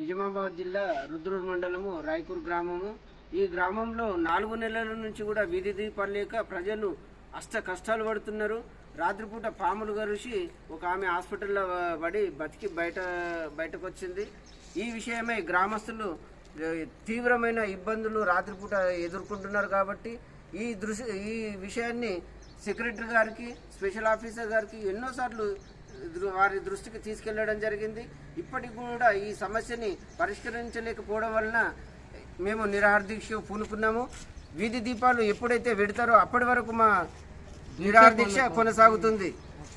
నిజామాబాద్ జిల్లా రుద్రూరు మండలము రాయపూర్ గ్రామము. ఈ గ్రామంలో 4 నెలల నుంచి కూడా వీధి దీపాలు లేక ప్రజలు అష్ట కష్టాలు పడుతున్నారు. రాత్రిపూట పాములు గరిచి ఒక ఆమె హాస్పిటల్లో పడి బతికి బయటకు వచ్చింది. ఈ విషయమై గ్రామస్తులు తీవ్రమైన ఇబ్బందులు రాత్రిపూట ఎదుర్కొంటున్నారు. కాబట్టి ఈ విషయాన్ని సెక్రటరీ గారికి, స్పెషల్ ఆఫీసర్ గారికి ఎన్నోసార్లు వారి దృష్టికి తీసుకెళ్లడం జరిగింది. ఇప్పటికి కూడా ఈ సమస్యని పరిష్కరించలేకపోవడం వలన మేము నిరాహార దీక్ష పూనుకున్నాము. వీధి దీపాలు ఎప్పుడైతే పెడతారో అప్పటి వరకు మా నిరాహార దీక్ష కొనసాగుతుంది.